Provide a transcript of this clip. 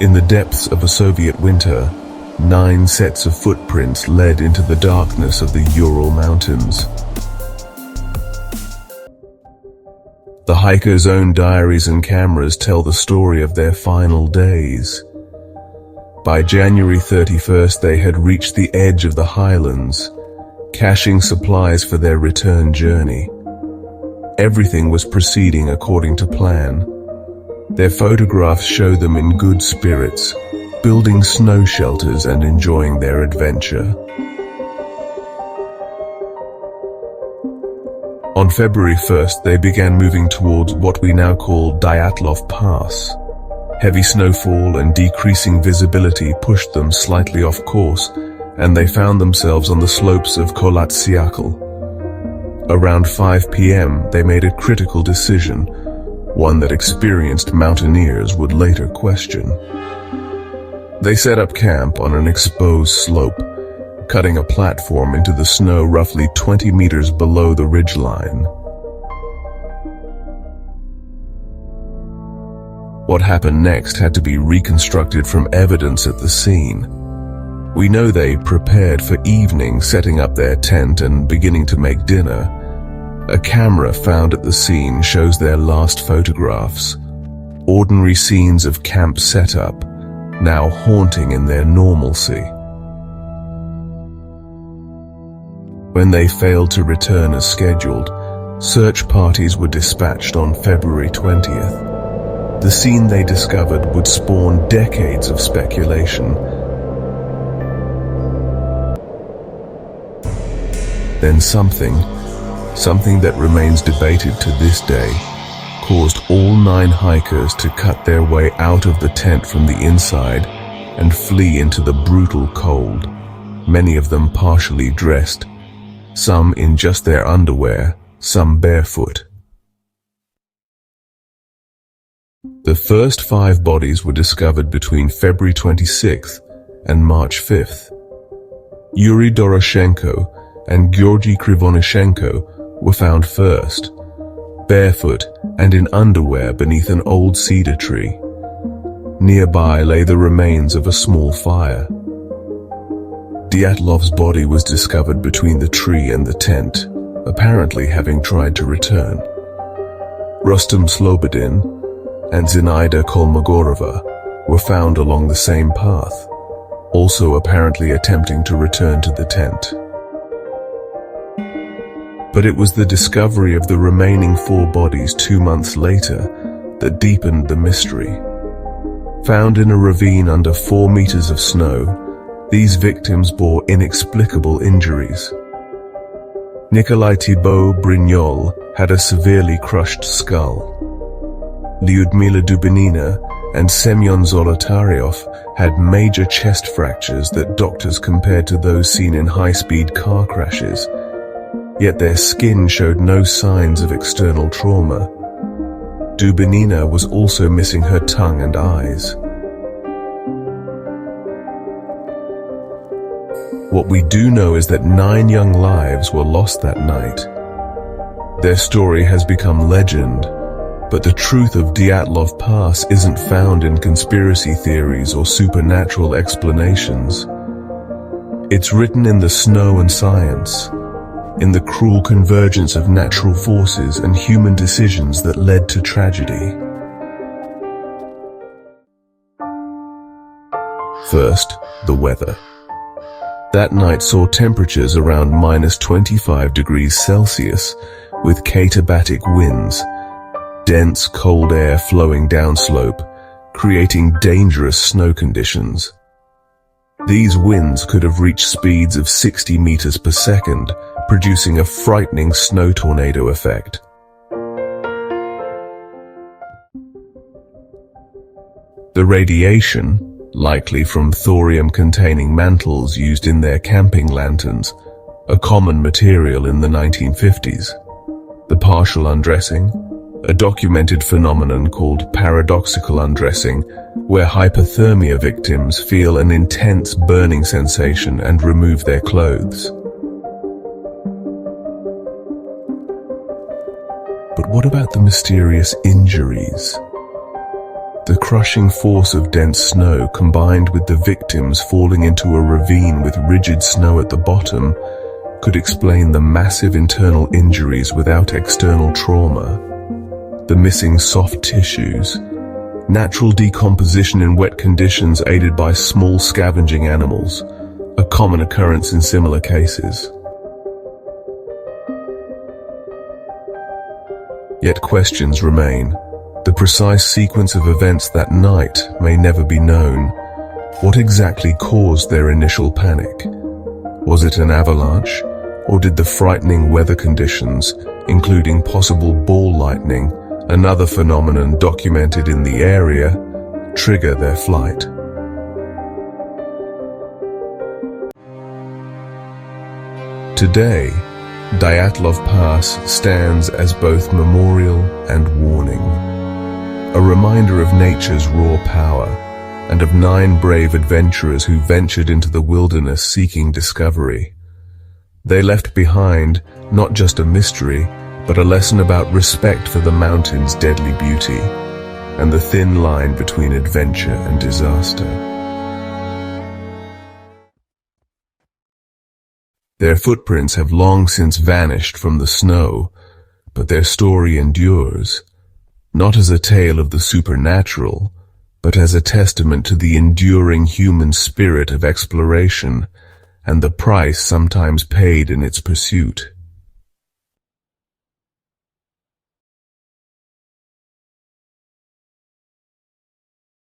In the depths of a Soviet winter, 9 sets of footprints led into the darkness of the Ural Mountains. The hikers' own diaries and cameras tell the story of their final days. By January 31st, they had reached the edge of the highlands, caching supplies for their return journey. Everything was proceeding according to plan. Their photographs show them in good spirits, building snow shelters and enjoying their adventure. On February 1st, they began moving towards what we now call Dyatlov Pass. Heavy snowfall and decreasing visibility pushed them slightly off course, and they found themselves on the slopes of Kolatsiakl. Around 5 p.m., they made a critical decision, one that experienced mountaineers would later question. They set up camp on an exposed slope, cutting a platform into the snow roughly 20 meters below the ridgeline. What happened next had to be reconstructed from evidence at the scene. We know they prepared for evening, setting up their tent and beginning to make dinner. A camera found at the scene shows their last photographs, ordinary scenes of camp setup, now haunting in their normalcy. When they failed to return as scheduled, search parties were dispatched on February 20th. The scene they discovered would spawn decades of speculation. Then something that remains debated to this day, caused all 9 hikers to cut their way out of the tent from the inside and flee into the brutal cold, many of them partially dressed, some in just their underwear, some barefoot. The first 5 bodies were discovered between February 26th and March 5th. Yuri Doroshenko and Georgy Krivonishenko were found first, barefoot and in underwear beneath an old cedar tree. Nearby lay the remains of a small fire. Dyatlov's body was discovered between the tree and the tent, apparently having tried to return. Rustam Slobodin and Zinaida Kolmogorova were found along the same path, also apparently attempting to return to the tent. But it was the discovery of the remaining 4 bodies 2 months later that deepened the mystery. Found in a ravine under 4 meters of snow, these victims bore inexplicable injuries. Nikolai Thibaut Brignol had a severely crushed skull. Lyudmila Dubinina and Semyon Zolotaryov had major chest fractures that doctors compared to those seen in high-speed car crashes, yet their skin showed no signs of external trauma. Dubinina was also missing her tongue and eyes. What we do know is that 9 young lives were lost that night. Their story has become legend, but the truth of Dyatlov Pass isn't found in conspiracy theories or supernatural explanations. It's written in the snow and science, in the cruel convergence of natural forces and human decisions that led to tragedy. First, the weather. That night saw temperatures around -25 degrees Celsius, with katabatic winds, dense cold air flowing downslope, creating dangerous snow conditions. These winds could have reached speeds of 60 meters per second, producing a frightening snow tornado effect. The radiation, likely from thorium-containing mantles used in their camping lanterns, a common material in the 1950s. The partial undressing, a documented phenomenon called paradoxical undressing, where hypothermia victims feel an intense burning sensation and remove their clothes. But what about the mysterious injuries? The crushing force of dense snow combined with the victims falling into a ravine with rigid snow at the bottom could explain the massive internal injuries without external trauma. The missing soft tissues, natural decomposition in wet conditions aided by small scavenging animals, a common occurrence in similar cases. Yet questions remain. The precise sequence of events that night may never be known. What exactly caused their initial panic? Was it an avalanche, or did the frightening weather conditions, including possible ball lightning, another phenomenon documented in the area, trigger their flight? Today, Dyatlov Pass stands as both memorial and warning. A reminder of nature's raw power, and of 9 brave adventurers who ventured into the wilderness seeking discovery. They left behind not just a mystery, but a lesson about respect for the mountain's deadly beauty, and the thin line between adventure and disaster. Their footprints have long since vanished from the snow, but their story endures. Not as a tale of the supernatural, but as a testament to the enduring human spirit of exploration and the price sometimes paid in its pursuit.